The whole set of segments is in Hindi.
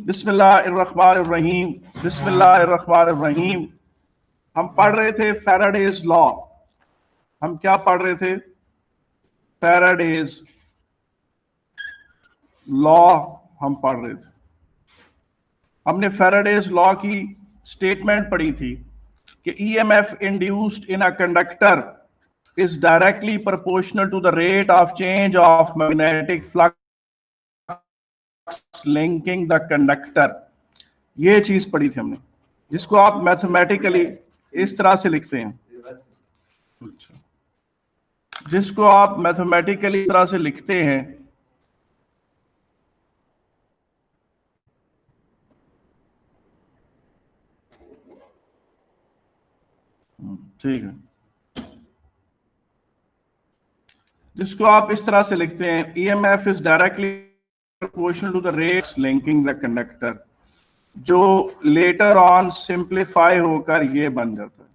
बिस्मिल्लाहिर्रहमानिर्रहीम बिस्मिल्लाहिर्रहमानिर्रहीम। हम पढ़ रहे थे फैराडेज लॉ। हम क्या पढ़ रहे थे? फैराडेज लॉ हम पढ़ रहे थे। हमने फैराडेज लॉ की स्टेटमेंट पढ़ी थी कि EMF induced in a conductor is directly proportional to the rate of change of magnetic flux linking the conductor। ये चीज पढ़ी थी हमने, जिसको आप मैथमेटिकली इस तरह से लिखते हैं। जिसको आप मैथमेटिकली इस तरह से लिखते हैं, ठीक है, जिसको आप इस तरह से लिखते हैं, EMF is directly proportional to the rates linking the conductor, जो लेटर ऑन सिंप्लीफाई होकर ये बन जाता है।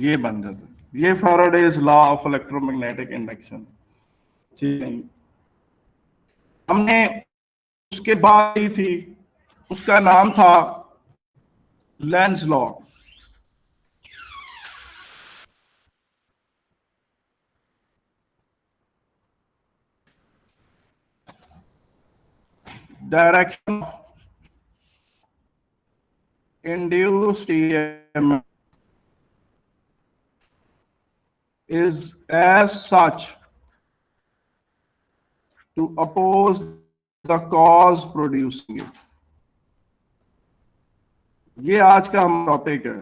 ये बन जाता है, ये Faraday's law of electromagnetic induction. ठीक है, हमने उसके बाद ही थी, उसका नाम था length law. Direction induced EMF is as such to oppose the cause producing it। ये आज का हम टॉपिक है।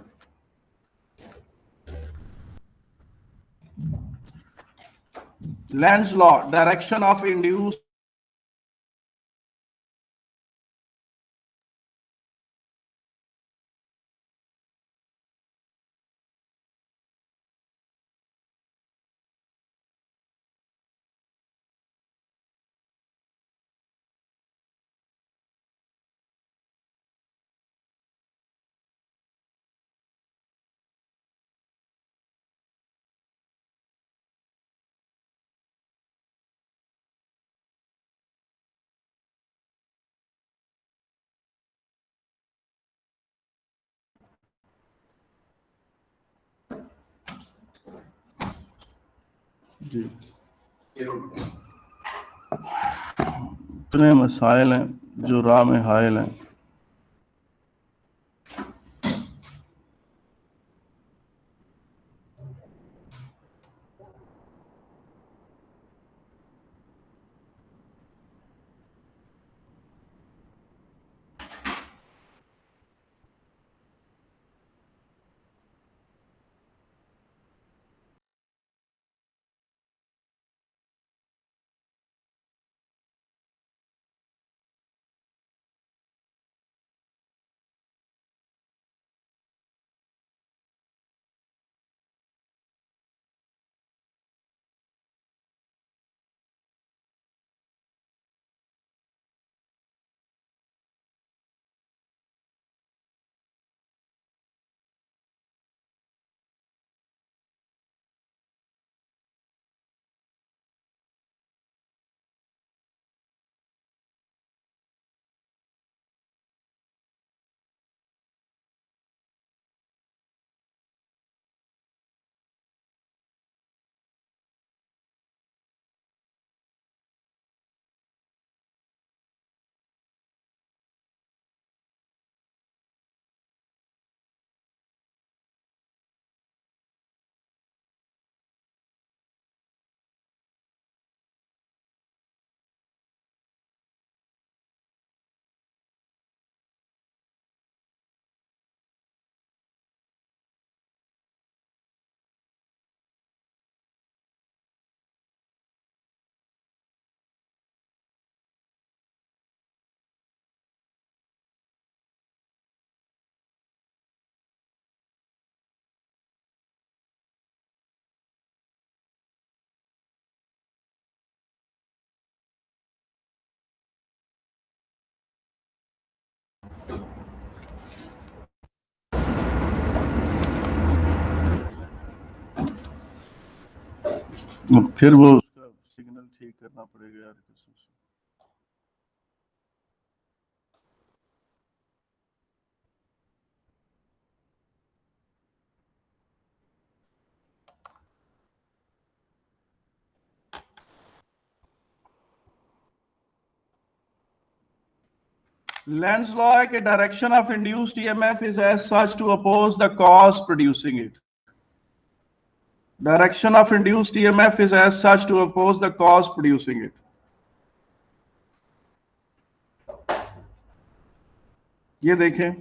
Lenz law, direction of induced जी, इतने मसाइल हैं जो राह में हायल हैं। फिर वो सिग्नल करना पड़ेगा यार किसी से। Lenz's law है कि direction of induced EMF is as such to oppose the cause producing it. Direction of induced EMF is as such to oppose the cause producing it. ये देखें,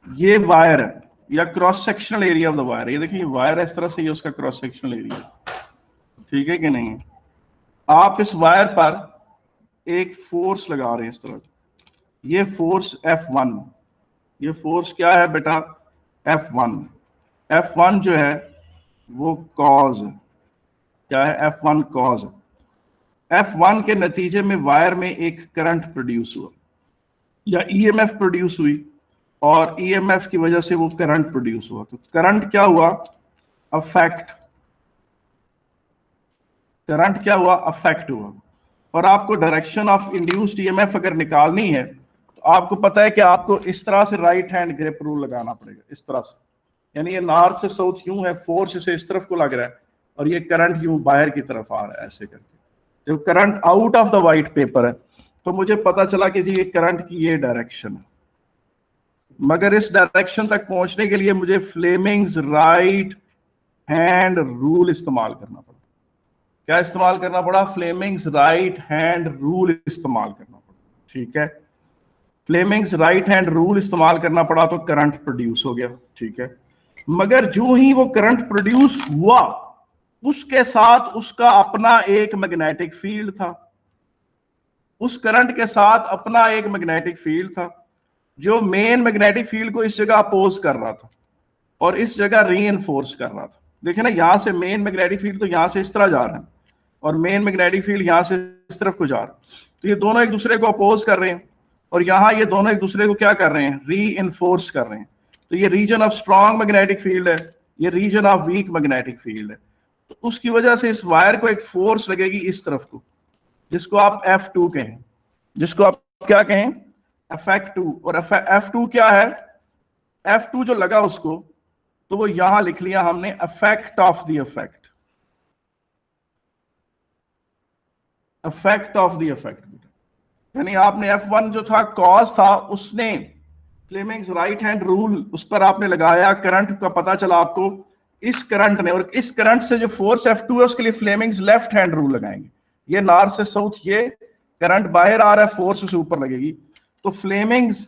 ये वायर है या cross sectional area of the wire. ये देखिए वायर इस तरह से, ये उसका क्रॉस सेक्शनल एरिया, ठीक है कि नहीं। आप इस वायर पर एक फोर्स लगा रहे हैं इस तरह, ये फोर्स F1, ये फोर्स क्या है बेटा, F1। F1 जो है वो कॉज, क्या है, F1 कॉज। F1 के नतीजे में वायर में एक करंट प्रोड्यूस हुआ या EMF प्रोड्यूस हुई, और EMF की वजह से वो करंट प्रोड्यूस हुआ। तो करंट क्या हुआ, अफेक्ट। करंट क्या हुआ, अफेक्ट हुआ। और आपको डायरेक्शन ऑफ इंड्यूस्ड EMF अगर निकालनी है तो आपको पता है कि आपको इस तरह से राइट हैंड ग्रिप रूल लगाना पड़ेगा, इस तरह से, यानी ये नॉर्थ से साउथ यूं है, फोर्स इसे इस तरफ को लग रहा है और ये करंट यूं बाहर की तरफ आ रहा है ऐसे करके। जब current out of the white paper है तो मुझे पता चला कि जी ये करंट की ये डायरेक्शन है, मगर इस डायरेक्शन तक पहुंचने के लिए मुझे फ्लेमिंग्स राइट हैंड रूल इस्तेमाल करना पड़ा। क्या इस्तेमाल करना पड़ा, फ्लेमिंग्स राइट हैंड रूल इस्तेमाल करना पड़ा, ठीक है। फ्लेमिंग्स राइट हैंड रूल इस्तेमाल करना पड़ा तो करंट प्रोड्यूस हो गया, ठीक है। मगर जो ही वो करंट प्रोड्यूस हुआ उसके साथ उसका अपना एक मैग्नेटिक फील्ड था, उस करंट के साथ अपना एक मैग्नेटिक फील्ड था जो मेन मैग्नेटिक फील्ड को इस जगह अपोज कर रहा था और इस जगह रीइंफोर्स कर रहा था। देखिए ना, यहां से मेन मैग्नेटिक फील्ड तो यहां से इस तरह जा रहा है और मेन मैग्नेटिक फील्ड यहां से इस तरफ को जा रहा है, तो ये दोनों एक दूसरे को अपोज कर रहे हैं और यहां ये दोनों एक दूसरे को क्या कर रहे हैं, रीइंफोर्स कर रहे हैं। तो ये region of strong magnetic field है, ये region of weak magnetic field है। तो उसकी वजह से इस वायर को एक फोर्स लगेगी इस तरफ को, जिसको आप F2 कहें, जिसको आप क्या कहें, F2। और F2 क्या है, F2 जो लगा उसको, तो वो यहां लिख लिया हमने effect of the effect, effect of the effect. यानी आपने F1 जो था कॉज था, उसने फ्लेमिंग्स राइट हैंड रूल उस पर आपने लगाया, करंट का पता चला आपको इस करंट ने, और इस करंट से जो फोर्स F2 है उसके लिए फ्लेमिंग्स लेफ्ट हैंड रूल लगाएंगे। ये नॉर्थ से साउथ, ये करंट बाहर आ रहा है, फोर्स उसे ऊपर लगेगी, तो फ्लेमिंग्स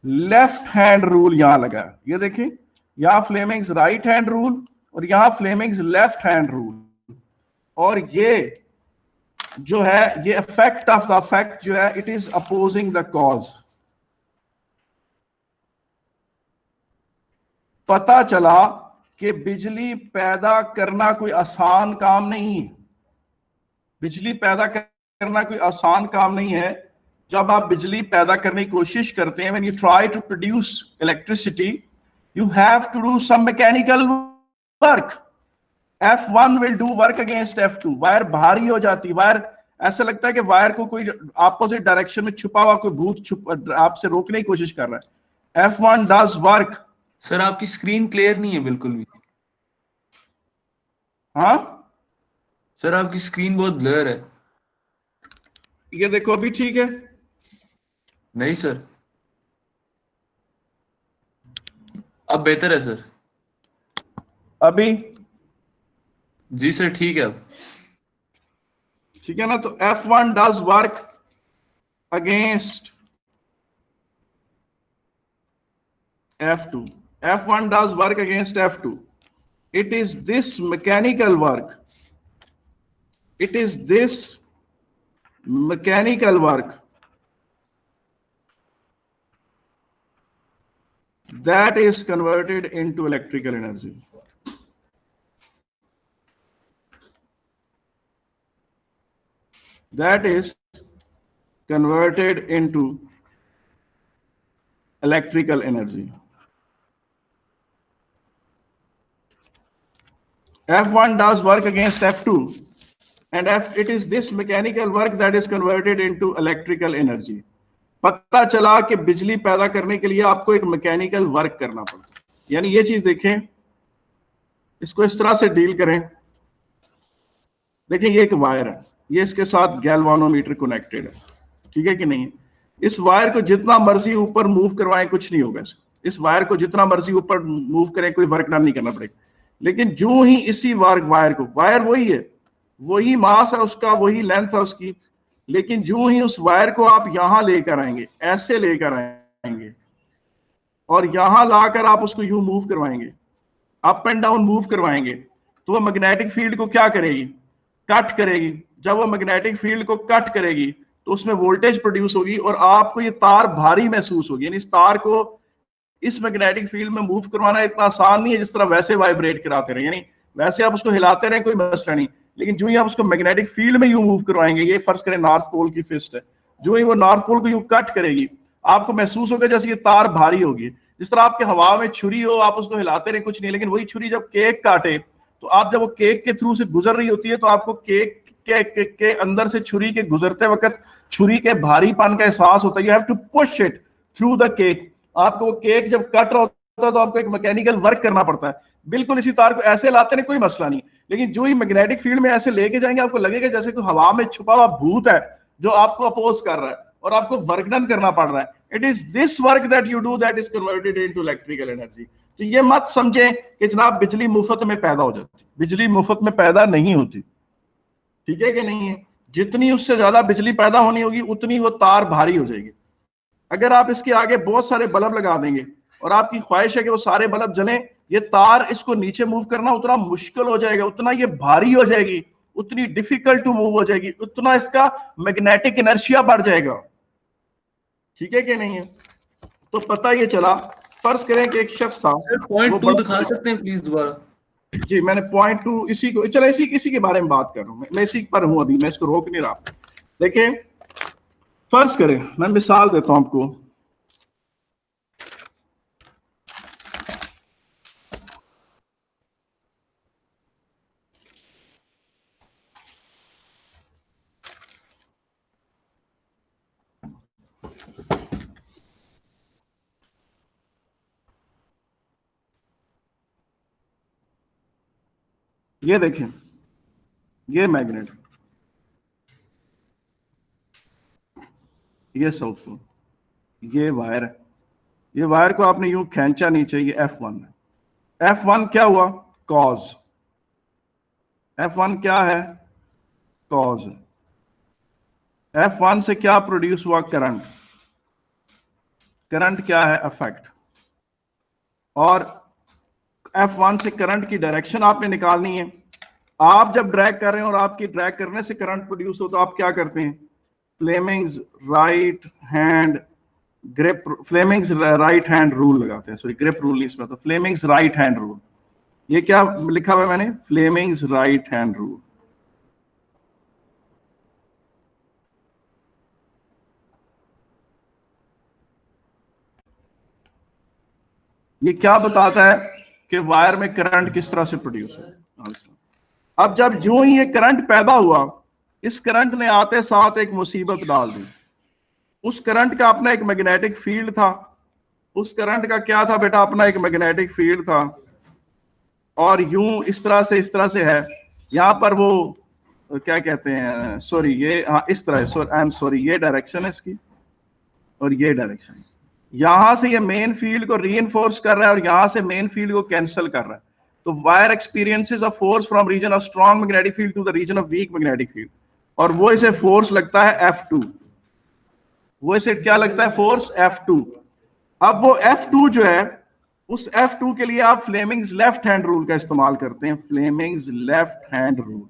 लेफ्ट हैंड रूल यहां लगा। ये देखिए, यहां फ्लेमिंग्स राइट हैंड रूल और यहां फ्लेमिंग्स लेफ्ट हैंड रूल, और ये जो है ये इफेक्ट ऑफ द इफेक्ट जो है, it is opposing the cause. पता चला कि बिजली पैदा करना कोई आसान काम नहीं है, बिजली पैदा करना कोई आसान काम नहीं है। जब आप बिजली पैदा करने की कोशिश करते हैं, when you try to produce electricity, you have to do some mechanical work. F1 will do work against F2। Wire भारी हो जाती, वायर ऐसा लगता है कि वायर को कोई ऑपोजिट डायरेक्शन में छुपा हुआ कोई भूत आपसे रोकने की कोशिश कर रहा है। F1 does work। सर आपकी स्क्रीन क्लियर नहीं है बिल्कुल भी। हाँ सर आपकी स्क्रीन बहुत ब्लर है। ये देखो अभी ठीक है? नहीं सर, अब बेहतर है सर। अभी जी सर ठीक है अब। ठीक है ना। तो F1 does work against F2। F1 does work against F2। It is this mechanical work, it is this mechanical work that is converted into electrical energy। That is converted into electrical energy। F1 does work against F2 and it is this mechanical work that is converted into electrical energy. पता चला कि बिजली पैदा करने के लिए आपको एक मैकेनिकल वर्क करना पड़ता है। यानी ये चीज देखें, इसको इस तरह से डील करें। देखें ये एक वायर है, ये इसके साथ गैल्वानोमीटर कनेक्टेड है, ठीक है कि नहीं? इस वायर को जितना मर्जी ऊपर मूव करवाएं कुछ नहीं होगा। इस वायर को जितना मर्जी ऊपर मूव करें कोई वर्क डन नहीं करना पड़ेगा। लेकिन जो ही इसी वायर को, वायर वही है, वही मास है उसका, वही लेंथ है उसकी, लेकिन जो ही उस वायर को आप यहां लेकर आएंगे, ऐसे लेकर आएंगे और यहां लाकर आप उसको यूं मूव करवाएंगे, अप एंड डाउन मूव करवाएंगे, तो वो मैग्नेटिक फील्ड को क्या करेगी? कट करेगी। जब वो मैग्नेटिक फील्ड को कट करेगी तो उसमें वोल्टेज प्रोड्यूस होगी और आपको ये तार भारी महसूस होगी। यानी इस तार को इस मैग्नेटिक फील्ड में मूव करवाना इतना आसान नहीं है जिस तरह वैसे वाइब्रेट कराते रहे। यानी वैसे आप उसको हिलाते रहे कोई मसला नहीं, लेकिन जो ही आप उसको मैग्नेटिक फील्ड में यूं मूव करवाएंगे, ये फर्ज करें नॉर्थ पोल की फिस्ट है, जो ही वो नॉर्थ पोल को यूं कट करेगी आपको महसूस होगा जैसे ये तार भारी होगी। जिस तरह आपके हवा में छुरी हो, आप उसको हिलाते रहे कुछ नहीं, लेकिन वही छुरी जब केक काटे तो आप जब वो केक के थ्रू से गुजर रही होती है तो आपको केक के अंदर से छुरी के गुजरते वक्त छुरी के भारीपन का एहसास होता है। You have to push it through the cake. आपको वो केक जब कट रहा होता है तो आपको एक मैकेनिकल वर्क करना पड़ता है। बिल्कुल इसी तार को ऐसे लाते हैं कोई मसला नहीं, लेकिन जो ही मैग्नेटिक फील्ड में ऐसे लेके जाएंगे आपको लगेगा जैसे कोई हवा में छुपा हुआ भूत है जो आपको अपोज कर रहा है और आपको वर्क डन करना पड़ रहा है। It is this work that you do that is converted into electrical energy. तो ये मत समझें कि जनाब बिजली मुफ्त में पैदा हो जाती, बिजली मुफ्त में पैदा नहीं होती, ठीक है कि नहीं है? जितनी उससे ज्यादा बिजली पैदा होनी होगी उतनी वो तार भारी हो जाएगी। अगर आप इसके आगे बहुत सारे बल्ब लगा देंगे और आपकी ख्वाहिश है कि वो सारे बल्ब जलें, ये तार इसको नीचे मूव करना उतना मुश्किल हो जाएगा, उतना ये भारी हो जाएगी, उतनी डिफिकल्ट टू मूव हो जाएगी, उतना इसका मैग्नेटिक इनर्शिया बढ़ जाएगा, ठीक है कि नहीं है? तो पता ये चला, फर्ज करें कि एक शख्स था। सर पॉइंट 2 दिखा सकते हैं प्लीज दोबारा? जी मैंने पॉइंट 2 इसी को, चलो इसी के बारे में बात कर रहा हूं मैं इसी पर हूं, अभी मैं इसको रोक नहीं रहा। देखिए फर्ज करें, मैं मिसाल देता हूं आपको। ये देखें, ये मैग्नेट, ये साउथ पोल, ये वायर है। ये वायर को आपने यूं खींचा नीचे, ये F1 है। F1 क्या हुआ? कॉज। F1 क्या है? कॉज। F1 से क्या प्रोड्यूस हुआ? करंट। करंट क्या है? इफेक्ट। और F1 से करंट की डायरेक्शन आपने निकालनी है। आप जब ड्रैग कर रहे हैं और आपकी ड्रैग करने से करंट प्रोड्यूस हो तो आप क्या करते हैं? Fleming's right hand grip, Fleming's right hand rule लगाते हैं। सॉरी ग्रिप रूल नहीं इसमें, तो फ्लेमिंग्स राइट हैंड रूल। ये क्या लिखा हुआ है मैंने? Fleming's right hand rule. ये क्या बताता है कि वायर में करंट किस तरह से प्रोड्यूस हो। अब जब जो ही ये करंट पैदा हुआ, इस करंट ने आते साथ एक मुसीबत डाल दी। उस करंट का अपना एक मैग्नेटिक फील्ड था। उस करंट का क्या था बेटा? अपना एक मैग्नेटिक फील्ड था। और यूं इस तरह से है। यहां पर वो क्या कहते हैं, सॉरी ये, हाँ इस तरह, आई एम सॉरी, ये डायरेक्शन है इसकी और ये डायरेक्शन। यहां से ये मेन फील्ड को रीइंफोर्स कर रहा है और यहां से मेन फील्ड को कैंसिल कर रहा है। तो wire experiences a force from region of strong magnetic field to the region of weak magnetic field, और वो इसे फोर्स लगता है F2। वो इसे क्या लगता है? Force F2। अब वो F2 जो है, उस F2 के लिए आप फ्लेमिंग्स लेफ्ट हैंड रूल का इस्तेमाल करते हैं। फ्लेमिंग्स लेफ्ट हैंड रूल,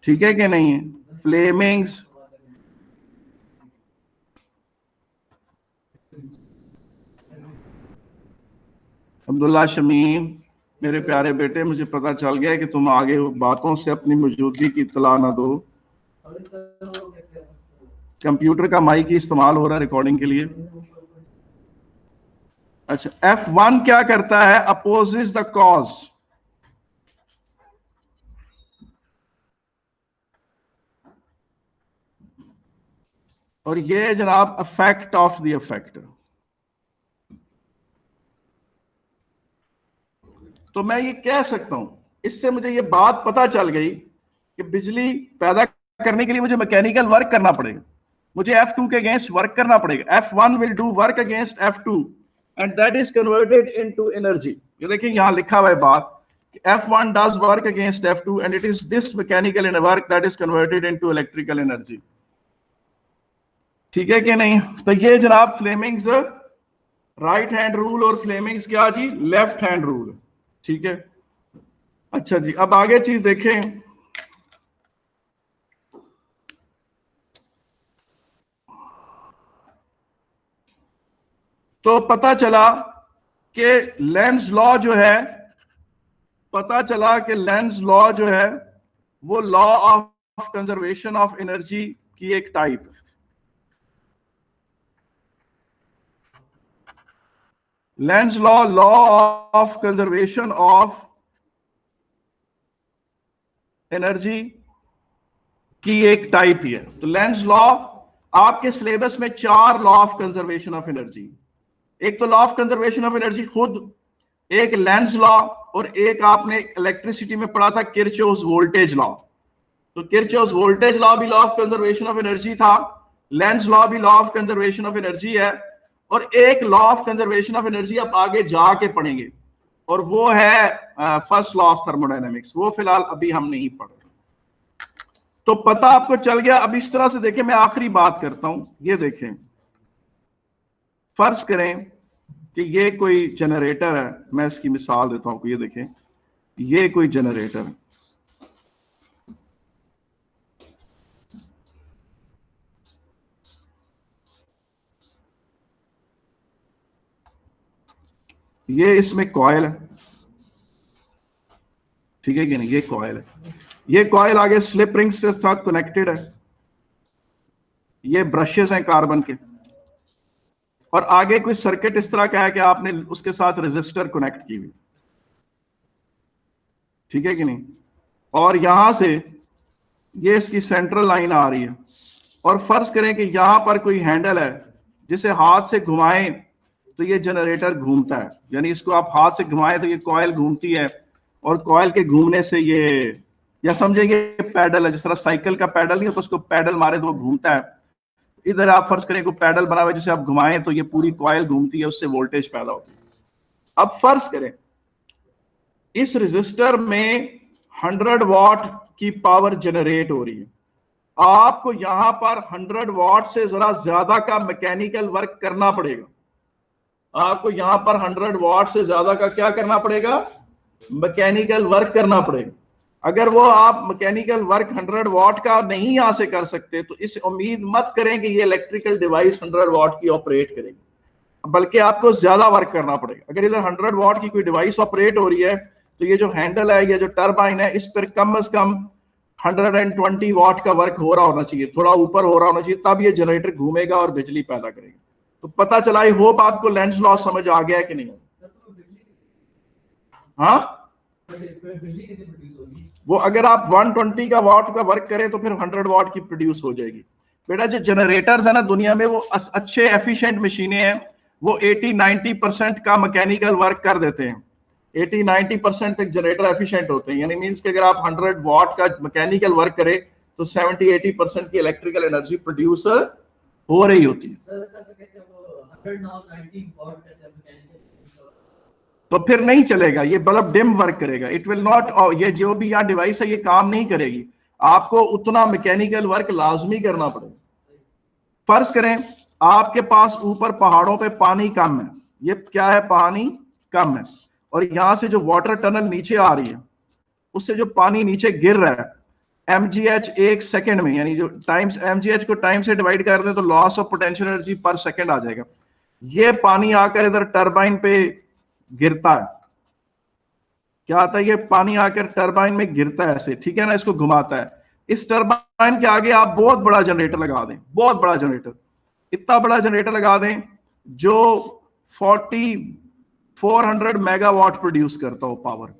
ठीक है कि नहीं है? फ्लेमिंग्स अब्दुल्ला शमीम, मेरे प्यारे बेटे, मुझे पता चल गया है कि तुम आगे बातों से अपनी मौजूदगी की इत्तला ना दो। कंप्यूटर का माइक ही इस्तेमाल हो रहा है रिकॉर्डिंग के लिए। अच्छा, F1 क्या करता है? Opposes the cause. और ये जनाब इफेक्ट ऑफ द इफेक्टर। तो मैं ये कह सकता हूं, इससे मुझे ये बात पता चल गई कि बिजली पैदा करने के लिए मुझे मैकेनिकल वर्क करना पड़ेगा, मुझे F2 के अगेंस्ट वर्क करना पड़ेगा। F1 will do work against F2 and that is converted into energy. ये देखिए यहां लिखा हुआ है बात, F1 does work against F2 and it is this mechanical work that is converted into electrical energy। ठीक है कि नहीं? तो ये जनाब फ्लेमिंग्स राइट हैंड रूल और फ्लेमिंग्स क्या जी, लेफ्ट हैंड रूल। ठीक है, अच्छा जी, अब आगे चीज देखें। तो पता चला कि लेंज लॉ जो है, पता चला कि लेंज लॉ जो है वो law of conservation of energy की एक टाइप है। Lenz law, law of conservation of energy की एक टाइप ही है। तो लेंज लॉ, आपके सिलेबस में 4 law of conservation of energy, एक तो law of conservation of energy खुद, एक लेंज लॉ, और एक आपने इलेक्ट्रिसिटी में पढ़ा था किरचॉफ्स वोल्टेज लॉ। तो किरचॉफ्स वोल्टेज लॉ भी law of conservation of energy था, लेंज लॉ भी law of conservation of energy है, और एक law of conservation of energy आप आगे जाके पढ़ेंगे और वो है फर्स्ट लॉ ऑफ थर्मोडायनेमिक्स। वो फिलहाल अभी हम नहीं पढ़ रहे। तो पता आपको चल गया। अब इस तरह से देखें, मैं आखिरी बात करता हूं। ये देखें, फर्ज करें कि ये कोई जनरेटर है, मैं इसकी मिसाल देता हूं। ये देखें, ये कोई जनरेटर है, ये इसमें कॉइल है, ठीक है कि नहीं, ये कॉइल है, ये कॉइल आगे स्लिप रिंग से साथ कनेक्टेड है, ये ब्रशेस हैं कार्बन के, और आगे कोई सर्किट इस तरह का है कि आपने उसके साथ रेजिस्टर कनेक्ट की हुई, ठीक है कि नहीं। और यहां से ये इसकी सेंट्रल लाइन आ रही है, और फर्ज करें कि यहां पर कोई हैंडल है जिसे हाथ से घुमाएं तो ये जनरेटर घूमता है, यानी इसको आप हाथ से घुमाएं तो ये कॉइल घूमती है, और कॉइल के घूमने से ये, या समझे ये पैडल है, जिस तरह साइकिल का पैडल नहीं होता, उसको पैडल मारे तो वो घूमता है। इधर आप फर्ज करें कोई पैडल बना हुआ है जिसे आप घुमाएं तो ये पूरी कॉइल घूमती है, उससे वोल्टेज पैदा होती है। अब फर्ज करें इस रजिस्टर में 100 वॉट की पावर जनरेट हो रही है, आपको यहां पर 100 वॉट से जरा ज्यादा का मैकेनिकल वर्क करना पड़ेगा। आपको यहां पर 100 वॉट से ज्यादा का क्या करना पड़ेगा, मैकेनिकल वर्क करना पड़ेगा। अगर वो आप मैकेनिकल वर्क 100 वॉट का नहीं यहां से कर सकते तो इस उम्मीद मत करें कि ये इलेक्ट्रिकल डिवाइस 100 वॉट की ऑपरेट करेगी, बल्कि आपको ज्यादा वर्क करना पड़ेगा। अगर इधर 100 वॉट की कोई डिवाइस ऑपरेट हो रही है तो ये जो हैंडल है, ये जो टर्बाइन है, इस पर कम से कम 120 वॉट का वर्क हो रहा होना चाहिए, थोड़ा ऊपर हो रहा होना चाहिए, तब ये जनरेटर घूमेगा और बिजली पैदा करेगा। तो पता चला, आई होप आपको लेंज लॉ समझ आ गया है कि नहीं। हाँ, वो अगर आप 120 का वॉट का वर्क करें तो फिर 100 वॉट की प्रोड्यूस हो जाएगी। बेटा जो जनरेटर्स है ना दुनिया में, वो अच्छे एफिशिएंट मशीनें हैं, वो 80-90% का मैकेनिकल वर्क कर देते हैं। 80-90% तक जनरेटर एफिशिएंट होते हैं, यानी मींस कि अगर आप 100 वॉट का मैकेनिकल वर्क करें तो 70-80% की इलेक्ट्रिकल एनर्जी प्रोड्यूस हो रही होती है। तो फिर नहीं चलेगा, ये बल्ब डिम वर्क करेगा, इट विल नॉट, ये जो भी यहाँ डिवाइस है ये काम नहीं करेगी, आपको उतना मैकेनिकल वर्क लाजमी करना पड़ेगा। फर्ज करें आपके पास ऊपर पहाड़ों पे पानी कम है, ये क्या है, पानी कम है, और यहां से जो वाटर टनल नीचे आ रही है उससे जो पानी नीचे गिर रहा है, mgh 1 सेकंड में, यानी जो टाइम्स mgh को टाइम से डिवाइड कर दें तो लॉस ऑफ पोटेंशियल एनर्जी पर सेकंड आ जाएगा। ये पानी आकर इधर टरबाइन पे गिरता है, क्या आता है, ये पानी आकर टरबाइन में गिरता है ऐसे, ठीक है ना, इसको घुमाता है। इस टरबाइन के आगे आप बहुत बड़ा जनरेटर लगा दें, बहुत बड़ा जनरेटर, इतना बड़ा जनरेटर लगा दें जो 400 मेगावाट प्रोड्यूस करता हो पावर,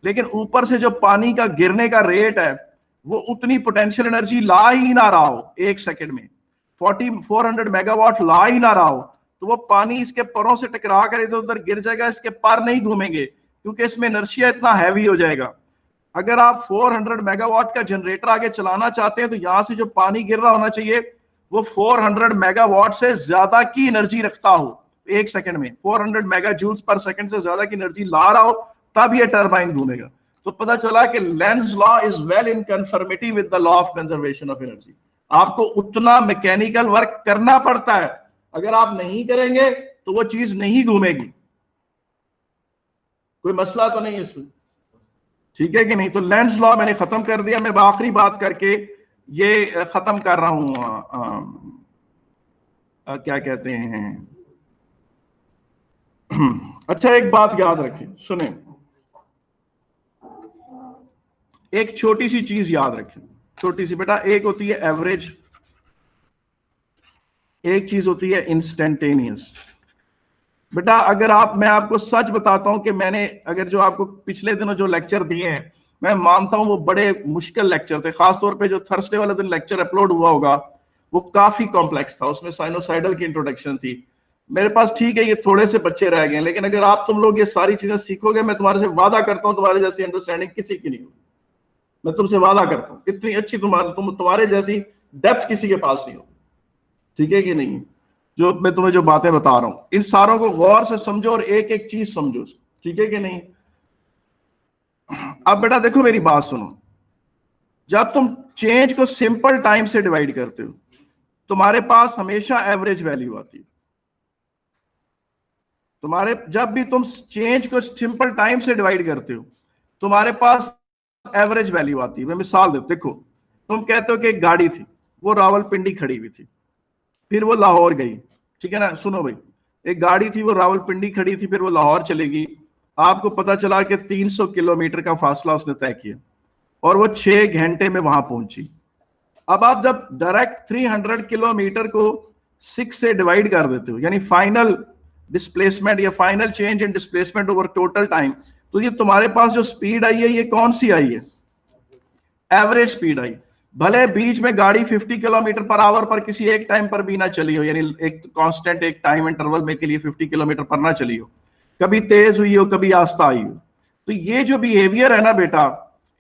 लेकिन ऊपर से जो पानी का गिरने का रेट है वो उतनी पोटेंशियल एनर्जी ला ही ना रहा हो 1 सेकंड में, 400 मेगावाट ला ही ना रहा हो, तो वो पानी इसके परों से टकरा कर इधर उधर गिर जाएगा, इसके पर नहीं घूमेंगे क्योंकि इसमें इनर्शिया इतना हैवी हो जाएगा। अगर आप 400 मेगावाट का जनरेटर आगे चलाना चाहते हैं तो यहां से जो पानी गिर रहा होना चाहिए वो 400 मेगावाट से ज्यादा की एनर्जी रखता हो, एक सेकंड में 400 मेगा जूल्स पर सेकंड से ज्यादा की एनर्जी ला रहा हो, तब ये टरबाइन घूमेगा। तो पता चला कि Lenz law is well in conformity with the law of conservation of energy. आपको उतना मैकेनिकल वर्क करना पड़ता है, अगर आप नहीं करेंगे तो वो चीज नहीं घूमेगी। कोई मसला तो नहीं है इसमें, ठीक है कि नहीं? तो लेंज लॉ मैंने खत्म कर दिया। मैं आखिरी बात करके ये खत्म कर रहा हूं, क्या कहते हैं अच्छा एक बात याद रखें, सुने, एक छोटी सी चीज याद रखें, छोटी सी बेटा। एक होती है एवरेज, एक चीज होती है इंस्टेंटेनियस। बेटा अगर मैं आपको सच बताता हूं कि मैंने अगर जो आपको पिछले दिनों जो लेक्चर दिए हैं, मैं मानता हूं वो बड़े मुश्किल लेक्चर थे। खासतौर पे जो थर्सडे वाला दिन लेक्चर अपलोड हुआ होगा वो काफी कॉम्प्लेक्स था, उसमें साइनोसाइडल की इंट्रोडक्शन थी। मेरे पास ठीक है ये थोड़े से बच्चे रह गए, लेकिन अगर तुम लोग ये सारी चीजें सीखोगे, मैं तुम्हारे से वादा करता हूं तुम्हारे जैसी अंडरस्टैंडिंग किसी की नहीं होगी। मैं तुमसे वादा करता हूं इतनी अच्छी तुम्हारे जैसी डेप्थ किसी के पास नहीं होगी, ठीक है कि नहीं? जो मैं तुम्हें जो बातें बता रहा हूं, इन सारों को गौर से समझो और एक एक चीज समझो, ठीक है कि नहीं? अब बेटा देखो मेरी बात सुनो, जब तुम चेंज को सिंपल टाइम से डिवाइड करते हो, तुम्हारे पास हमेशा एवरेज वैल्यू आती है। जब भी तुम चेंज को सिंपल टाइम से डिवाइड करते हो, तुम्हारे पास एवरेज वैल्यू आती है। मैं मिसाल देता, देखो तुम कहते हो कि एक गाड़ी थी, वो रावलपिंडी खड़ी हुई थी, फिर वो लाहौर गई, ठीक है ना? सुनो भाई, एक गाड़ी थी वो रावलपिंडी खड़ी थी, फिर वो लाहौर चलेगी। आपको पता चला कि 300 किलोमीटर का फासला उसने तय किया और वो 6 घंटे में वहां पहुंची। अब आप जब डायरेक्ट 300 किलोमीटर को 6 से डिवाइड कर देते हो, यानी फाइनल डिस्प्लेसमेंट या final change in displacement over total time, तो ये तुम्हारे पास जो स्पीड आई है ये कौन सी आई है? एवरेज स्पीड आई। भले बीच में गाड़ी 50 किलोमीटर पर आवर पर किसी एक टाइम पर भी ना चली हो, यानी एक कांस्टेंट एक टाइम इंटरवल में के लिए 50 किलोमीटर पर ना चली हो, कभी तेज हुई हो कभी आस्ता आई हो, तो ये जो बिहेवियर है ना बेटा,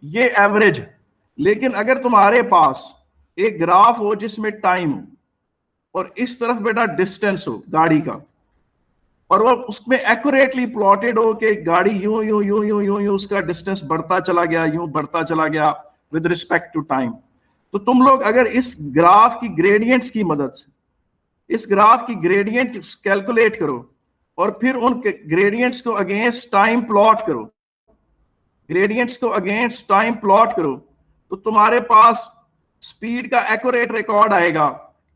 ये एवरेज है। लेकिन अगर तुम्हारे पास एक ग्राफ हो जिसमें टाइम हो और इस तरफ बेटा डिस्टेंस हो गाड़ी का, और वो उसमें एक्यूरेटली प्लॉटेड हो कि गाड़ी यूं यूं यूं यूं यूं यूं उसका डिस्टेंस बढ़ता चला गया, यूं बढ़ता चला गया विद रिस्पेक्ट टू टाइम, तो तुम लोग अगर इस ग्राफ की ग्रेडियंट्स की मदद से इस ग्राफ की ग्रेडियंट कैलकुलेट करो और फिर उन ग्रेडियंट्स को अगेंस्ट टाइम प्लॉट करो, ग्रेडियंट्स को अगेंस्ट टाइम प्लॉट करो, तो तुम्हारे पास स्पीड का एक्यूरेट रिकॉर्ड आएगा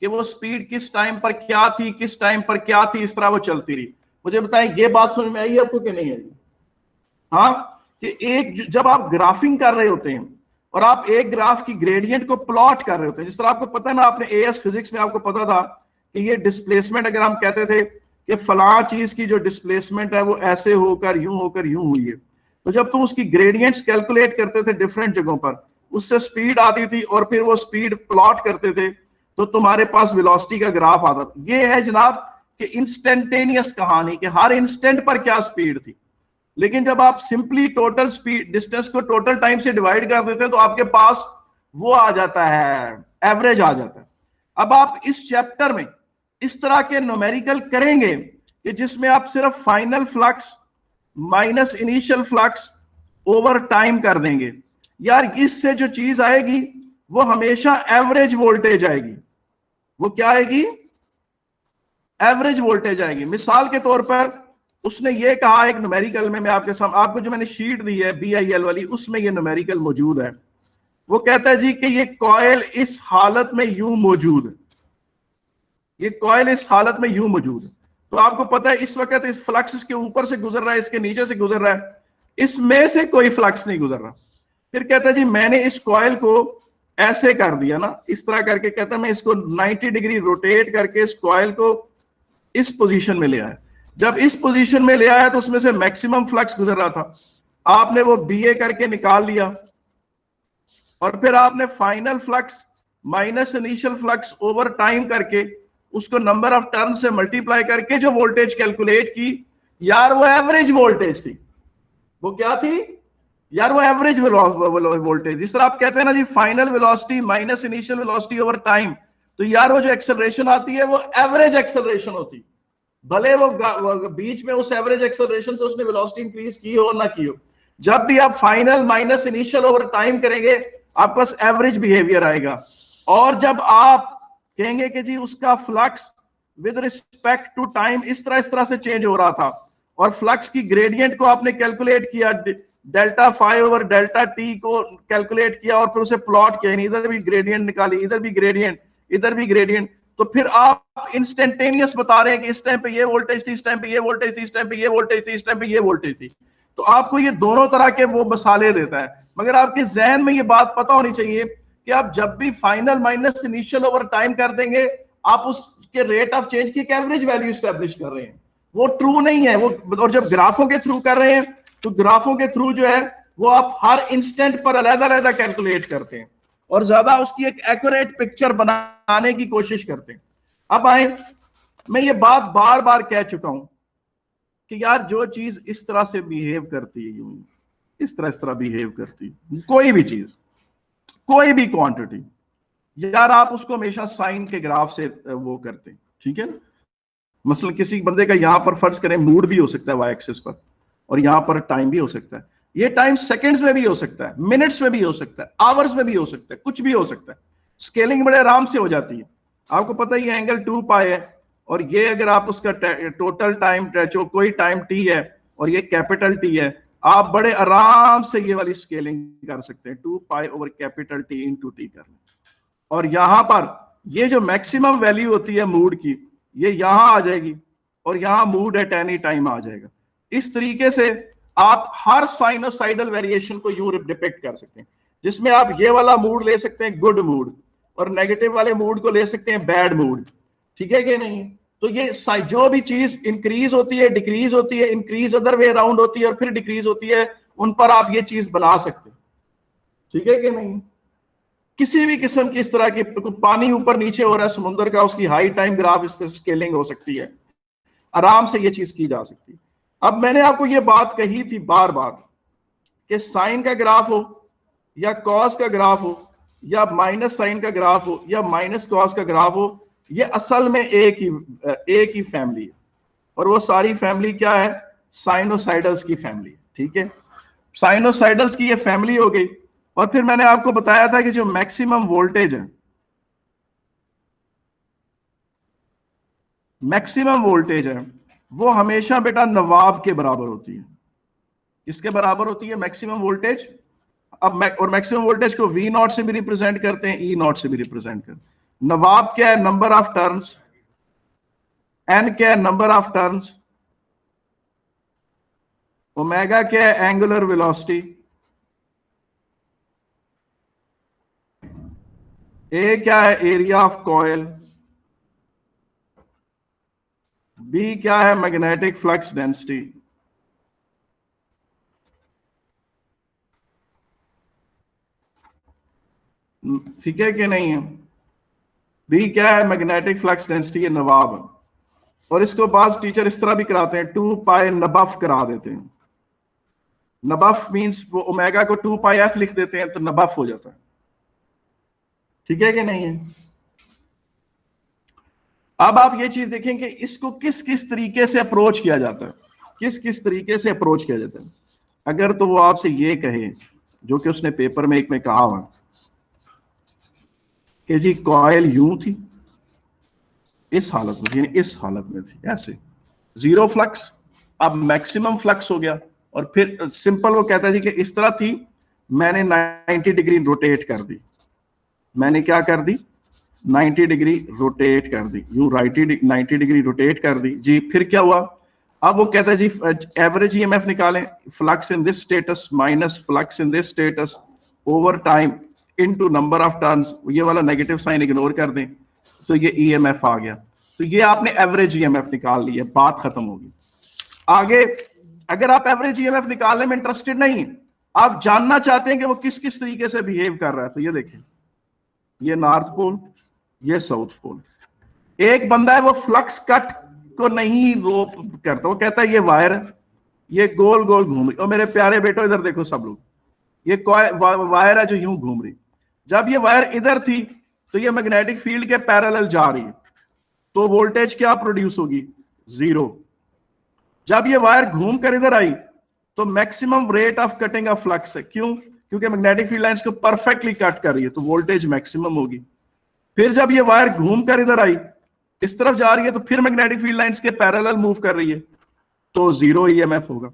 कि वो स्पीड किस टाइम पर क्या थी, किस टाइम पर क्या थी, इस तरह वो चलती रही। मुझे बताएं ये बात समझ में आई आपको कि नहीं आई? हाँ, कि एक जब आप ग्राफिंग कर रहे होते हैं और आप एक ग्राफ की ग्रेडियंट को प्लॉट कर रहे होते हैं, जिस तरह आपको पता है ना, आपने एएस फिजिक्स में आपको पता था कि ये डिस्प्लेसमेंट, अगर हम कहते थे कि फलां चीज की जो डिस्प्लेसमेंट है वो ऐसे होकर यूं हुई है, तो जब तुम उसकी ग्रेडियंट्स कैलकुलेट करते थे डिफरेंट जगहों पर, उससे स्पीड आती थी और फिर वो स्पीड प्लॉट करते थे तो तुम्हारे पास वेलोसिटी का ग्राफ आता था। ये है जनाब कि इंस्टेंटेनियस कहानी, कि हर इंस्टेंट पर क्या स्पीड थी। लेकिन जब आप सिंपली टोटल स्पीड डिस्टेंस को टोटल टाइम से डिवाइड कर देते हैं तो आपके पास वो आ जाता है, एवरेज आ जाता है। अब आप इस चैप्टर में इस तरह के न्यूमेरिकल करेंगे कि जिसमें आप सिर्फ final flux minus initial flux over time कर देंगे, यार इससे जो चीज आएगी वो हमेशा एवरेज वोल्टेज आएगी। वो क्या आएगी? एवरेज वोल्टेज आएगी। मिसाल के तौर पर उसने ये कहा एक न्यूमेरिकल में, मैं आपके सामने आपको जो मैंने शीट दी है BIL वाली, उसमें ये न्यूमेरिकल मौजूद है। वो कहता है जी कि ये कॉइल इस हालत में यूं मौजूद है, ये कॉइल इस हालत में यूं मौजूद है। तो आपको पता है इस वक्त इस फ्लक्स इसके ऊपर से गुजर रहा है, इसके नीचे से गुजर रहा है, इसमें से कोई फ्लक्स नहीं गुजर रहा। फिर कहता है जी मैंने इस कॉइल को ऐसे कर दिया ना, इस तरह करके, कहता है मैं इसको 90 डिग्री रोटेट करके इस कॉइल को इस पोजीशन में ले आया। जब इस पोजीशन में ले आया तो उसमें से मैक्सिमम फ्लक्स गुजर रहा था, आपने वो BA करके निकाल लिया और फिर आपने final flux minus initial flux over time करके उसको नंबर ऑफ टर्न से मल्टीप्लाई करके जो वोल्टेज कैलकुलेट की यार, वो एवरेज वोल्टेज थी। वो क्या थी यार? वो एवरेज वोल्टेज। जिस तरह आप कहते हैं ना जी, final velocity minus initial velocity over time, तो यार वो जो एक्सेलरेशन आती है वो एवरेज एक्सेलरेशन होती। भले वो बीच में उस एवरेज एक्सेलरेशन से उसने वेलोसिटी इंक्रीज की हो ना की हो, जब भी आप final minus initial over time करेंगे आपके पास एवरेज बिहेवियर आएगा। और जब आप कहेंगे कि जी उसका flux with respect to time इस तरह से चेंज हो रहा था, और फ्लक्स की ग्रेडियंट को आपने कैलकुलेट किया, delta phi over delta t को कैलकुलेट किया और फिर उसे प्लॉट किया, इधर भी ग्रेडियंट निकाली, इधर भी ग्रेडियंट, इधर भी ग्रेडियंट, तो फिर आप इंस्टेंटेनियस बता रहे हैं कि इस टाइम पे ये वोल्टेज थी, इस टाइम पे ये वोल्टेज थी, इस टाइम पे ये वोल्टेज थी, इस टाइम पे ये वोल्टेज थी। तो आपको ये दोनों तरह के वो मसाले देता है। मगर आपके जहन में ये बात पता होनी चाहिए कि आप जब भी final minus initial over time कर देंगे, आप उसके रेट ऑफ चेंज की एवरेज वैल्यू स्टैब्लिश कर रहे हैं, वो ट्रू नहीं है वो। और जब ग्राफों के थ्रू कर रहे हैं तो ग्राफों के थ्रू जो है वो आप हर इंस्टेंट पर अलग-अलग कैलकुलेट करते हैं और ज्यादा उसकी एक एक्यूरेट पिक्चर बनाने की कोशिश करते हैं। अब आए, मैं ये बात बार बार कह चुका हूं कि यार जो चीज इस तरह से बिहेव करती है, यूं इस तरह बिहेव करती है, कोई भी चीज, कोई भी क्वांटिटी, यार आप उसको हमेशा साइन के ग्राफ से वो करते हैं, ठीक है ना? मसलन किसी बंदे का यहां पर फर्ज करें मूड भी हो सकता है वाई एक्सिस पर, और यहां पर टाइम भी हो सकता है। ये टाइम सेकंड्स में भी हो सकता है, मिनट्स में भी हो सकता है, आवर्स में भी हो सकता है, कुछ भी हो सकता है। स्केलिंग बड़े आराम से हो जाती है। आपको पता ही है एंगल 2 पाई है, और ये अगर आप उसका टोटल टाइम जो कोई टाइम टी है और ये कैपिटल टी है, आप बड़े आराम से ये वाली स्केलिंग कर सकते हैं, 2 pi over capital T into T कर। और यहां पर ये जो मैक्सिमम वैल्यू होती है मूड की, ये यहां आ जाएगी और यहां मूड एट एनी टाइम आ जाएगा। इस तरीके से आप हर साइनोसाइडल वेरिएशन को यूं डिपिक्ट कर सकते हैं, जिसमें आप ये वाला मूड ले सकते हैं गुड मूड, और नेगेटिव वाले मूड को ले सकते हैं बैड मूड। ठीक है कि नहीं? तो ये जो भी चीज इंक्रीज होती है, डिक्रीज होती है, इंक्रीज अदर वे अराउंड होती है और फिर डिक्रीज होती है, उन पर आप ये चीज बना सकते हैं। ठीक है कि नहीं? किसी भी किस्म की इस तरह की, पानी ऊपर नीचे हो रहा है समुद्र का, उसकी हाई टाइम ग्राफ इस तरह स्केलिंग हो सकती है, आराम से ये चीज की जा सकती है। अब मैंने आपको ये बात कही थी बार बार कि साइन का ग्राफ हो या कॉस का ग्राफ हो या माइनस साइन का ग्राफ हो या माइनस कॉस का ग्राफ हो, ये असल में एक ही फैमिली है, और वो सारी फैमिली क्या है? साइनोसाइडल्स की फैमिली। ठीक है, साइनोसाइडल्स की ये फैमिली हो गई। और फिर मैंने आपको बताया था कि जो मैक्सिमम वोल्टेज है, मैक्सिमम वोल्टेज है, वो हमेशा बेटा नवाब के बराबर होती है। किसके बराबर होती है मैक्सिमम वोल्टेज? अब और मैक्सिमम वोल्टेज को वी नॉट से भी रिप्रेजेंट करते हैं, ई नॉट से भी रिप्रेजेंट करते हैं। नवाब क्या है? Number of turns. एन क्या है? Number of turns. ओमेगा क्या है? Angular velocity. ए क्या है? Area of coil. बी क्या है? Magnetic flux density. ठीक है कि नहीं है? बी क्या है? मैग्नेटिक फ्लक्स डेंसिटी, ये नवाब है। और इसको बाज टीचर इस तरह भी कराते हैं, 2 पाई नबफ करा देते हैं। नबफ मींस वो ओमेगा को 2 पाई एफ लिख देते हैं तो नबफ हो जाता है। ठीक है कि नहीं है? अब आप ये चीज देखें कि इसको किस किस तरीके से अप्रोच किया जाता है, किस किस तरीके से अप्रोच किया जाता है। अगर तो वो आपसे ये कहे, जो कि उसने पेपर में एक में कहा हुआ कि जी कॉइल यूं थी, इस हालत में, यानी इस हालत में थी ऐसे, जीरो फ्लक्स, अब मैक्सिमम फ्लक्स हो गया, और फिर सिंपल वो कहता है जी कि इस तरह थी, मैंने 90 डिग्री रोटेट कर दी। मैंने क्या कर दी? 90 डिग्री रोटेट कर दी, यूं 90 डिग्री रोटेट कर दी जी। फिर क्या हुआ? अब वो कहता है जी एवरेज ईएमएफ निकालें, flux in this status minus flux in this status over time into number of turns. ये वाला नेगेटिव साइन इग्नोर कर दें तो ये ईएमएफ आ गया। तो ये आपने एवरेज ईएमएफ निकाल ली है, बात खत्म होगी। आगे अगर आप एवरेज ईएमएफ निकालने में इंटरेस्टेड नहीं, आप जानना चाहते हैं कि वो किस किस तरीके से बिहेव कर रहा है, तो ये देखें, ये नॉर्थ पोल, ये साउथ पोल। एक बंदा है वो फ्लक्स कट को नहीं रोक करता, वो कहता है ये वायर, ये गोल गोल घूम रही। और मेरे प्यारे बेटो इधर देखो सब लोग, ये वायर है जो यूं घूम रही। जब ये वायर इधर थी तो ये मैग्नेटिक फील्ड के पैरेलल जा रही है, तो वोल्टेज क्या प्रोड्यूस होगी? 0। जब ये वायर घूम कर इधर आई तो maximum rate of cutting of flux है। क्यों? क्योंकि मैग्नेटिक फील्ड लाइंस को परफेक्टली कट कर रही है, तो वोल्टेज मैक्सिमम होगी। फिर जब ये वायर घूम कर इधर आई, इस तरफ जा रही है, तो फिर मैग्नेटिक फील्ड लाइंस के पैरेलल मूव कर रही है, तो 0 ईएमएफ होगा।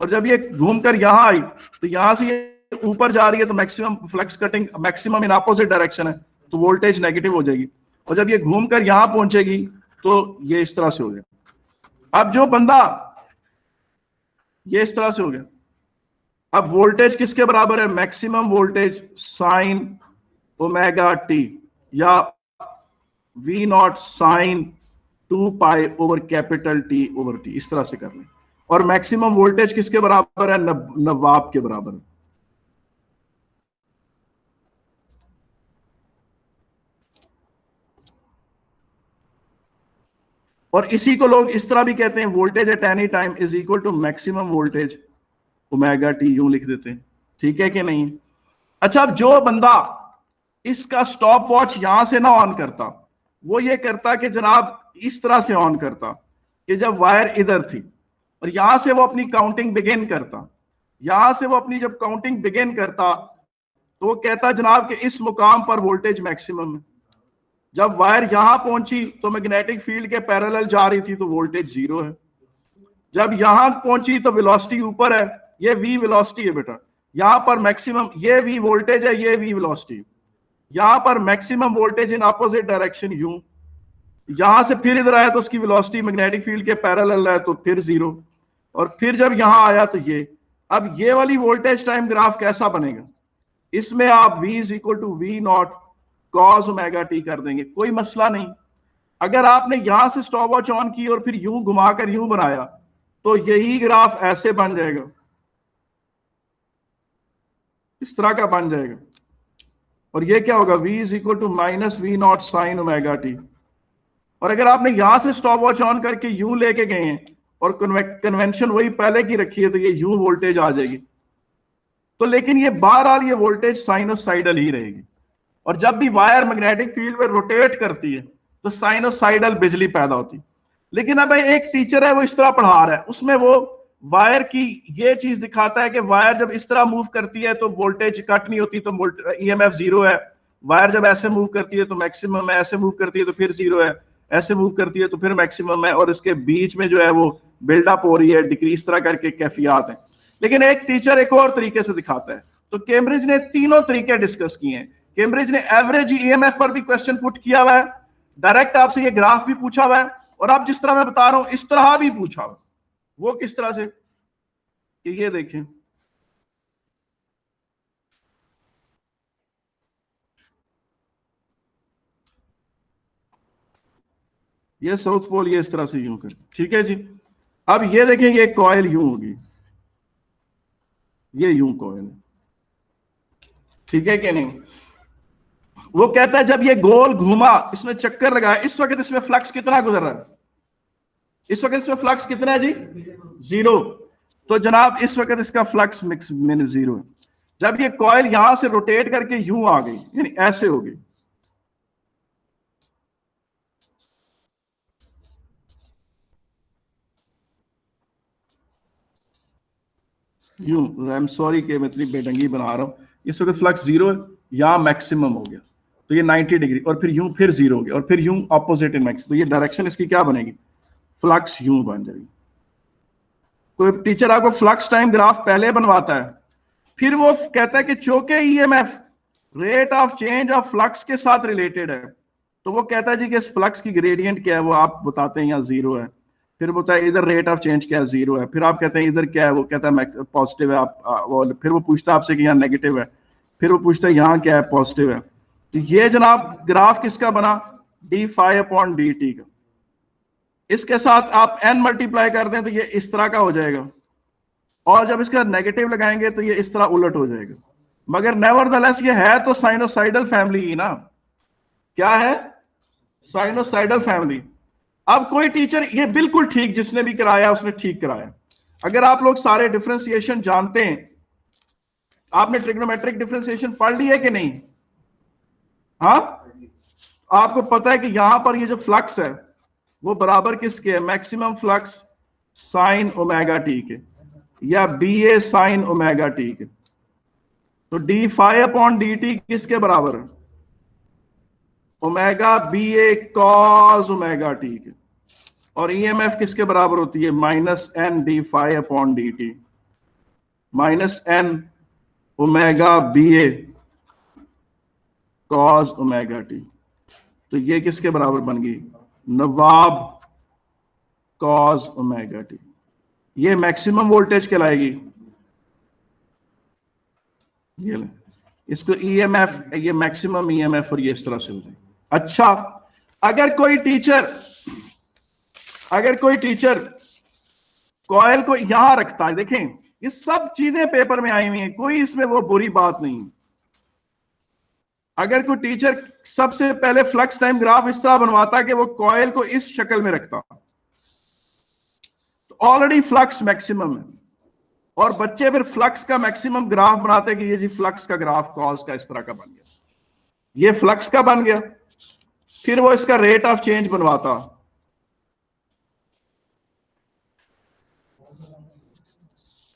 और जब ये घूमकर यहां आई तो यहां से ये ऊपर जा रही है, तो maximum flux cutting maximum in opposite direction है, तो वोल्टेज नेगेटिव हो जाएगी। और जब ये घूमकर यहां पहुंचेगी तो ये इस तरह से हो गया। अब जो बंदा, ये इस तरह से हो गया। अब वोल्टेज किसके बराबर है? Maximum voltage sine omega t, या V naught sine 2 pi over capital T over t, इस तरह से कर लें। और मैक्सिमम वोल्टेज किसके बराबर है? नवाब के बराबर है। और इसी को लोग इस तरह भी कहते हैं, voltage at any time is equal to maximum voltage omega t, यूं लिख देते हैं। ठीक है कि नहीं? अच्छा, अब जो बंदा इसका स्टॉप वॉच यहां से ना ऑन करता, वो ये करता कि जनाब इस तरह से ऑन करता कि जब वायर इधर थी और यहां से वो अपनी काउंटिंग बिगिन करता, यहां से वो अपनी जब काउंटिंग बिगिन करता तो वो कहता जनाब कि इस मुकाम पर वोल्टेज मैक्सिमम है। जब वायर यहां पहुंची तो मैग्नेटिक फील्ड के पैरेलल जा रही थी, तो वोल्टेज 0 है। जब यहां पहुंची तो वेलोसिटी ऊपर है, ये v वेलोसिटी है बेटा, यहां पर मैक्सिमम, ये v वोल्टेज है, ये v वेलोसिटी। यहां पर maximum voltage in opposite direction यूं, यहां से फिर इधर आया तो उसकी वेलोसिटी मैग्नेटिक फील्ड के पैरेलल है, तो फिर 0। और फिर जब यहां आया तो ये, अब ये वाली वोल्टेज टाइम ग्राफ कैसा बनेगा? इसमें आप v is equal to V naught cos omega t कर देंगे, कोई मसला नहीं। अगर आपने यहां से स्टॉप वॉच ऑन की और फिर यूं घुमाकर यूं बनाया, तो यही ग्राफ ऐसे बन जाएगा, इस तरह का बन जाएगा। और ये क्या होगा? v is equal to minus V naught sine omega t. और अगर आपने यहां से स्टॉप वॉच ऑन करके यूं लेके गए हैं और कन्वेंशन वही पहले की रखी है, तो ये यूं वोल्टेज आ जाएगी। तो लेकिन ये बहरहाल ये वोल्टेज साइनोसाइडल ही रहेगी। और जब भी वायर मैग्नेटिक फील्ड में रोटेट करती है तो साइनोसाइडल बिजली पैदा होती है। लेकिन अब एक टीचर है वो इस तरह पढ़ा रहा है, उसमें वो वायर की ये चीज दिखाता है कि वायर जब इस तरह मूव करती है तो वोल्टेज कट नहीं होती, तो ईएमएफ 0 है। वायर जब ऐसे मूव करती है तो मैक्सिमम है, ऐसे मूव करती है तो फिर 0 है, ऐसे मूव करती है तो फिर मैक्सिमम है, और इसके बीच में जो है वो बिल्डअप हो रही है, डिक्रीज तरह करके कैफियत है। लेकिन एक टीचर एक और तरीके से दिखाता है। तो कैम्ब्रिज ने तीनों तरीके डिस्कस किए हैं। कैम्ब्रिज ने एवरेज ईएमएफ पर भी क्वेश्चन पुट किया हुआ है, डायरेक्ट आपसे ये ग्राफ भी पूछा हुआ है, और आप जिस तरह मैं बता रहा हूं इस तरह भी पूछा हुआ। वो किस तरह से कि ये देखें, ये साउथ पोल, ये इस तरह से यूं कर, ठीक है जी। अब ये देखें, ये कॉइल यूं होगी, ये यूं कॉइल है, ठीक है कि नहीं? वो कहता है जब ये गोल घूमा, इसने चक्कर लगाया, इस वक्त इसमें फ्लक्स कितना गुजर रहा है? इस वक्त इसमें फ्लक्स कितना है जी? 0। तो जनाब इस वक्त इसका फ्लक्स मिक्स में 0 है। जब ये कॉइल यहां से रोटेट करके यूं आ गई, यानी ऐसे हो गई, यूं, आई एम सॉरी कि मैं इतनी बेढंगी बना रहा हूं। इस वक्त फ्लक्स 0 है, यहां मैक्सिमम हो गया, तो ये 90 डिग्री, और फिर यूं फिर 0 हो गया, और फिर यूं ऑपोजिट इन मैक्स, तो ये डायरेक्शन इसकी क्या बनेगी? फ्लक्स यूं बन जाएगी। कोई टीचर आपको फ्लक्स टाइम ग्राफ पहले बनवाता है, फिर वो कहता है कि चूंकि EMF rate of change of flux के साथ रिलेटेड है, तो वो कहता है जी कि इस फ्लक्स की ग्रेडियंट क्या है, वो आप बताते हैं यहाँ 0 है। फिर बोलता है इधर रेट ऑफ चेंज क्या है? 0 है। फिर आप कहते हैं इधर क्या है? वो कहता है पॉजिटिव है। फिर वो पूछता है आपसे कि यहाँ नेगेटिव है। फिर वो पूछता है यहाँ क्या है? पॉजिटिव है। तो ये जनाब ग्राफ किसका बना? d∅/dt का। इसके साथ आप n मल्टीप्लाई कर दें तो ये इस तरह का हो जाएगा, और जब इसका नेगेटिव लगाएंगे तो ये इस तरह उलट हो जाएगा। मगर नेवरदलेस ये है तो साइनोसाइडल फैमिली ही ना, क्या है? Sinusoidal family. अब कोई टीचर, ये बिल्कुल ठीक, जिसने भी कराया उसने ठीक कराया। अगर आप लोग सारे डिफरेंशिएशन जानते हैं, आपने ट्रिग्नोमेट्रिक डिफरेंशिएशन पढ़ ली है कि नहीं? हाँ, आपको पता है कि यहां पर ये जो फ्लक्स है वो बराबर किसके है? Maximum flux sine omega t के, या B A sine omega t के। तो d phi upon d t किसके बराबर है? Omega B A cos omega t के। और ईएमएफ किसके बराबर होती है? Minus N d phi upon d t, minus N omega B A cos omega t. तो ये किसके बराबर बन गई? नवाब कॉस ओमेगा टी। ये मैक्सिमम वोल्टेज कहलाएगी। ये ले, इसको ईएमएफ, ये मैक्सिमम ईएमएफ, और ये इस तरह से हो जाएगी। अच्छा, अगर कोई टीचर कॉइल को यहां रखता है, देखें ये सब चीजें पेपर में आई हुई हैं, कोई इसमें वो बुरी बात नहीं। अगर कोई टीचर सबसे पहले फ्लक्स टाइम ग्राफ इस तरह बनवाता कि वो कॉइल को इस शक्ल में रखता, तो ऑलरेडी फ्लक्स मैक्सिमम है, और बच्चे फिर फ्लक्स का मैक्सिमम ग्राफ बनाते कि ये जी फ्लक्स का ग्राफ कॉस का इस तरह का बन गया, ये फ्लक्स का बन गया। फिर वो इसका रेट ऑफ चेंज बनवाता,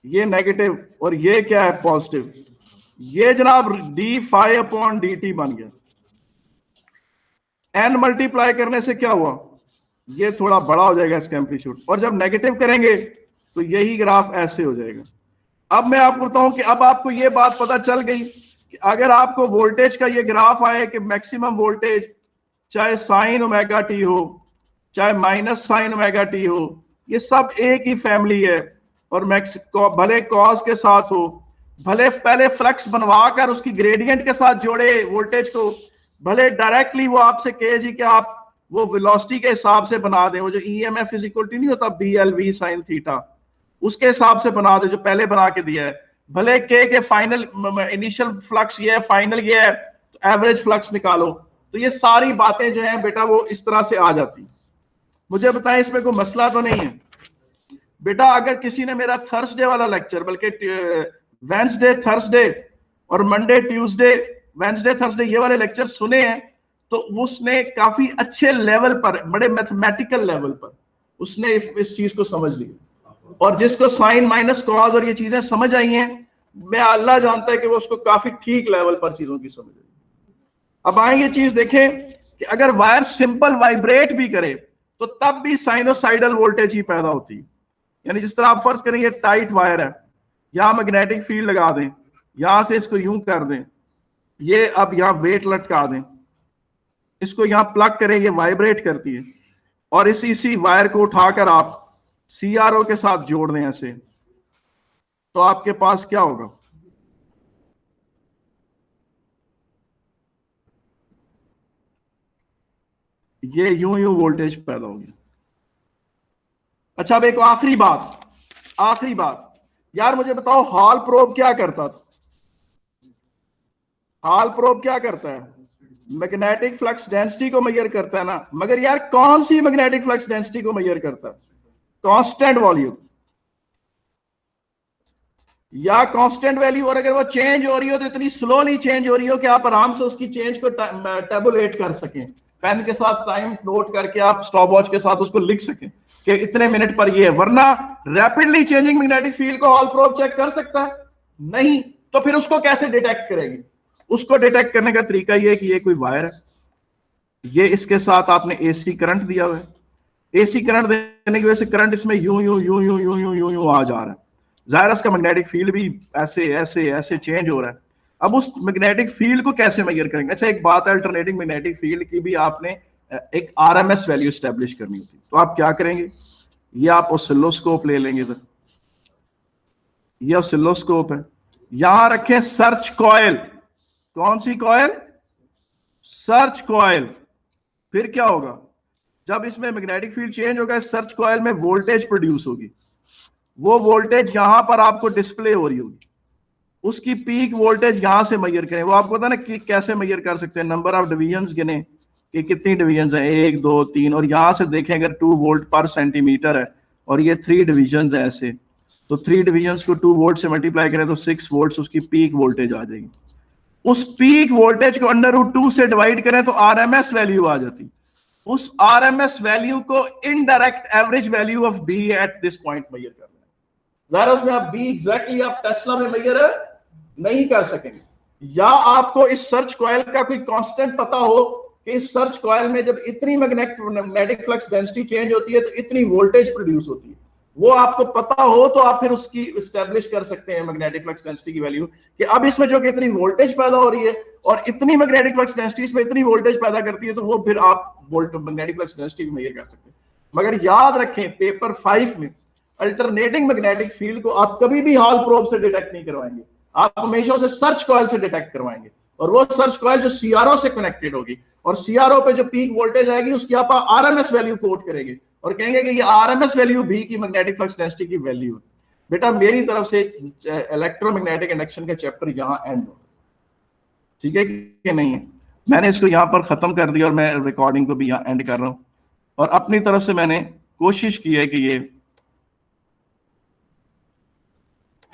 ये नेगेटिव और ये क्या है? पॉजिटिव। ये जनाब d phi upon d t बन गया। एन मल्टीप्लाई करने से क्या हुआ? ये थोड़ा बड़ा हो जाएगा इसका एम्पलीट्यूड, और जब नेगेटिव करेंगे तो यही ग्राफ ऐसे हो जाएगा। अब मैं आपको बताऊं कि अब आपको ये बात पता चल गई कि अगर आपको वोल्टेज का ये ग्राफ आए कि मैक्सिमम वोल्टेज चाहे साइन ओमेगा टी हो चाहे माइनस साइन ओमेगा टी हो, ये सब एक ही फैमिली है, और भले कॉस के साथ हो, भले पहले फ्लक्स बनवा कर उसकी ग्रेडियंट के साथ जोड़े वोल्टेज को, भले डायरेक्टली वो आपसे कहे जी कि आप वो वेलोसिटी के हिसाब से बना दें, वो जो ईएमएफ इज इक्वल टू नहीं होता B L V sine theta, उसके हिसाब से बना दे जो पहले बना के दिया है। भले के फाइनल इनिशियल फ्लक्स ये है, फाइनल ये है, तो एवरेज फ्लक्स निकालो। तो ये सारी बातें जो हैं बेटा वो इस तरह से आ जाती। मुझे बताएं इसमें कोई मसला तो नहीं है बेटा? अगर किसी ने मेरा थर्सडे वाला लेक्चर, बल्कि वेंसडे थर्सडे और मंडे ट्यूसडे वेंसडे थर्सडे ये वाले लेक्चर सुने हैं, तो उसने काफी अच्छे लेवल पर, बड़े मैथमेटिकल लेवल पर उसने इस चीज को समझ लिया। और जिसको साइन माइनस कॉज और ये चीजें समझ आई हैं, मैं अल्लाह जानता है कि वो उसको काफी ठीक लेवल पर चीजों की समझ आई। अब आए ये चीज देखें कि अगर वायर सिंपल वाइब्रेट भी करे तो तब भी साइनोसाइडल वोल्टेज ही पैदा होती है। यानी जिस तरह आप फर्ज करें ये टाइट वायर है, यहां मैग्नेटिक फील्ड लगा दें, यहां से इसको यूं कर दें, ये अब यहां वेट लटका दें, इसको यहां प्लग करें, ये वाइब्रेट करती है, और इसी वायर को उठाकर आप सीआरओ के साथ जोड़ दें ऐसे, तो आपके पास क्या होगा? ये यूं वोल्टेज पैदा हो गया। अच्छा, अब एक आखिरी बात यार, मुझे बताओ हॉल प्रोब क्या करता था? हॉल प्रोब क्या करता है? मैग्नेटिक फ्लक्स डेंसिटी को मेजर करता है ना। मगर यार कौन सी मैग्नेटिक फ्लक्स डेंसिटी को मेजर करता है? कांस्टेंट वॉल्यूम या कांस्टेंट वैल्यू, और अगर वो चेंज हो रही हो तो इतनी स्लोली चेंज हो रही हो कि आप आराम से उसकी चेंज को टेबुलेट कर सकें, पेन के साथ टाइम नोट करके आप स्टॉप वॉच के साथ उसको लिख सकें कि इतने मिनट पर ये है। वरना रैपिडली चेंजिंग मैग्नेटिक फील्ड को हॉल प्रोब चेक कर सकता है? नहीं। तो फिर उसको कैसे डिटेक्ट करेगी? उसको डिटेक्ट करने का तरीका ये है कि ये कोई वायर है, ये इसके साथ आपने एसी करंट दिया हुआ है, एसी करंट देने की वजह से करंट इसमें यूं आ जा रहा है, जाहिर उसका मैग्नेटिक फील्ड भी ऐसे ऐसे ऐसे चेंज हो रहा है। अब उस मैग्नेटिक फील्ड को कैसे मेजर करेंगे? अच्छा, एक बात है, अल्टरनेटिंग मैग्नेटिक फील्ड की भी आपने एक आरएमएस वैल्यू स्टैब्लिश करनी होती है। तो आप क्या करेंगे? ये आप ऑसिलोस्कोप ले लेंगे, इधर ये ऑसिलोस्कोप है, यहां रखें सर्च कॉइल। कौन सी कॉइल? Search coil. फिर क्या होगा? जब इसमें मैग्नेटिक फील्ड चेंज होगा, सर्च कॉइल में वोल्टेज प्रोड्यूस होगी, वो वोल्टेज यहां पर आपको डिस्प्ले हो रही होगी, उसकी पीक वोल्टेज यहां से मेजर करें। वो आपको पता ना कि कैसे मेजर कर सकते हैं? नंबर ऑफ डिवीजन गिने, कि कितनी डिवीजन है, 1 2 3, और यहां से देखें अगर 2 वोल्ट पर सेंटीमीटर है और ये 3 डिवीजन है ऐसे, तो 3 डिवीजन को 2 वोल्ट से मल्टीप्लाई करें तो 6 वोल्ट उसकी पीक वोल्टेज आ जाएगी। उस पीक वोल्टेज को √2 से डिवाइड करें तो आरएमएस वैल्यू आ जाती। उस आरएमएस वैल्यू को indirect average value of B at this point measure करना है। ज़ाहिर उसमें आप बी एग्जैक्टली आप टेस्ला में मेजर नहीं कर सकेंगे, या आपको इस सर्च कॉइल का कोई कांस्टेंट पता हो कि इस सर्च कॉइल में जब इतनी मैग्नेटिक फ्लक्स डेंसिटी चेंज होती है तो इतनी वोल्टेज प्रोड्यूस होती है, वो आपको पता हो तो आप फिर उसकी एस्टेब्लिश कर सकते हैं मैग्नेटिक फ्लक्स डेंसिटी की वैल्यू, कि अब इसमें जो कि इतनी वोल्टेज पैदा हो रही है और इतनी मैग्नेटिक फ्लक्स डेंसिटी इसमें इतनी वोल्टेज पैदा करती है, तो वो फिर आप मैग्नेटिक फ्लक्स डेंसिटी भी मेजर कर सकते हैं। मगर याद रखें पेपर 5 में अल्टरनेटिंग मैग्नेटिक फील्ड को आप कभी भी हॉल प्रोब से डिटेक्ट नहीं करवाएंगे, आप हमेशा उसे सर्च कॉइल से डिटेक्ट करवाएंगे, और वो सर्च कॉइल जो सीआरओ से कनेक्टेड होगी, और सीआरओ पे जो पीक वोल्टेज आएगी उसकी आप आरएमएस वैल्यू कोट करेंगे और कहेंगे कि ये आरएमएस वैल्यू भी की मैग्नेटिक फ्लक्स डेंसिटी की वैल्यू है। बेटा मेरी तरफ से इलेक्ट्रोमैग्नेटिक इंडक्शन का चैप्टर यहां एंड हो, ठीक है कि नहीं है? मैंने इसको यहां पर खत्म कर दिया और मैं रिकॉर्डिंग को भी यहां एंड कर रहा हूं, और अपनी तरफ से मैंने कोशिश की है कि ये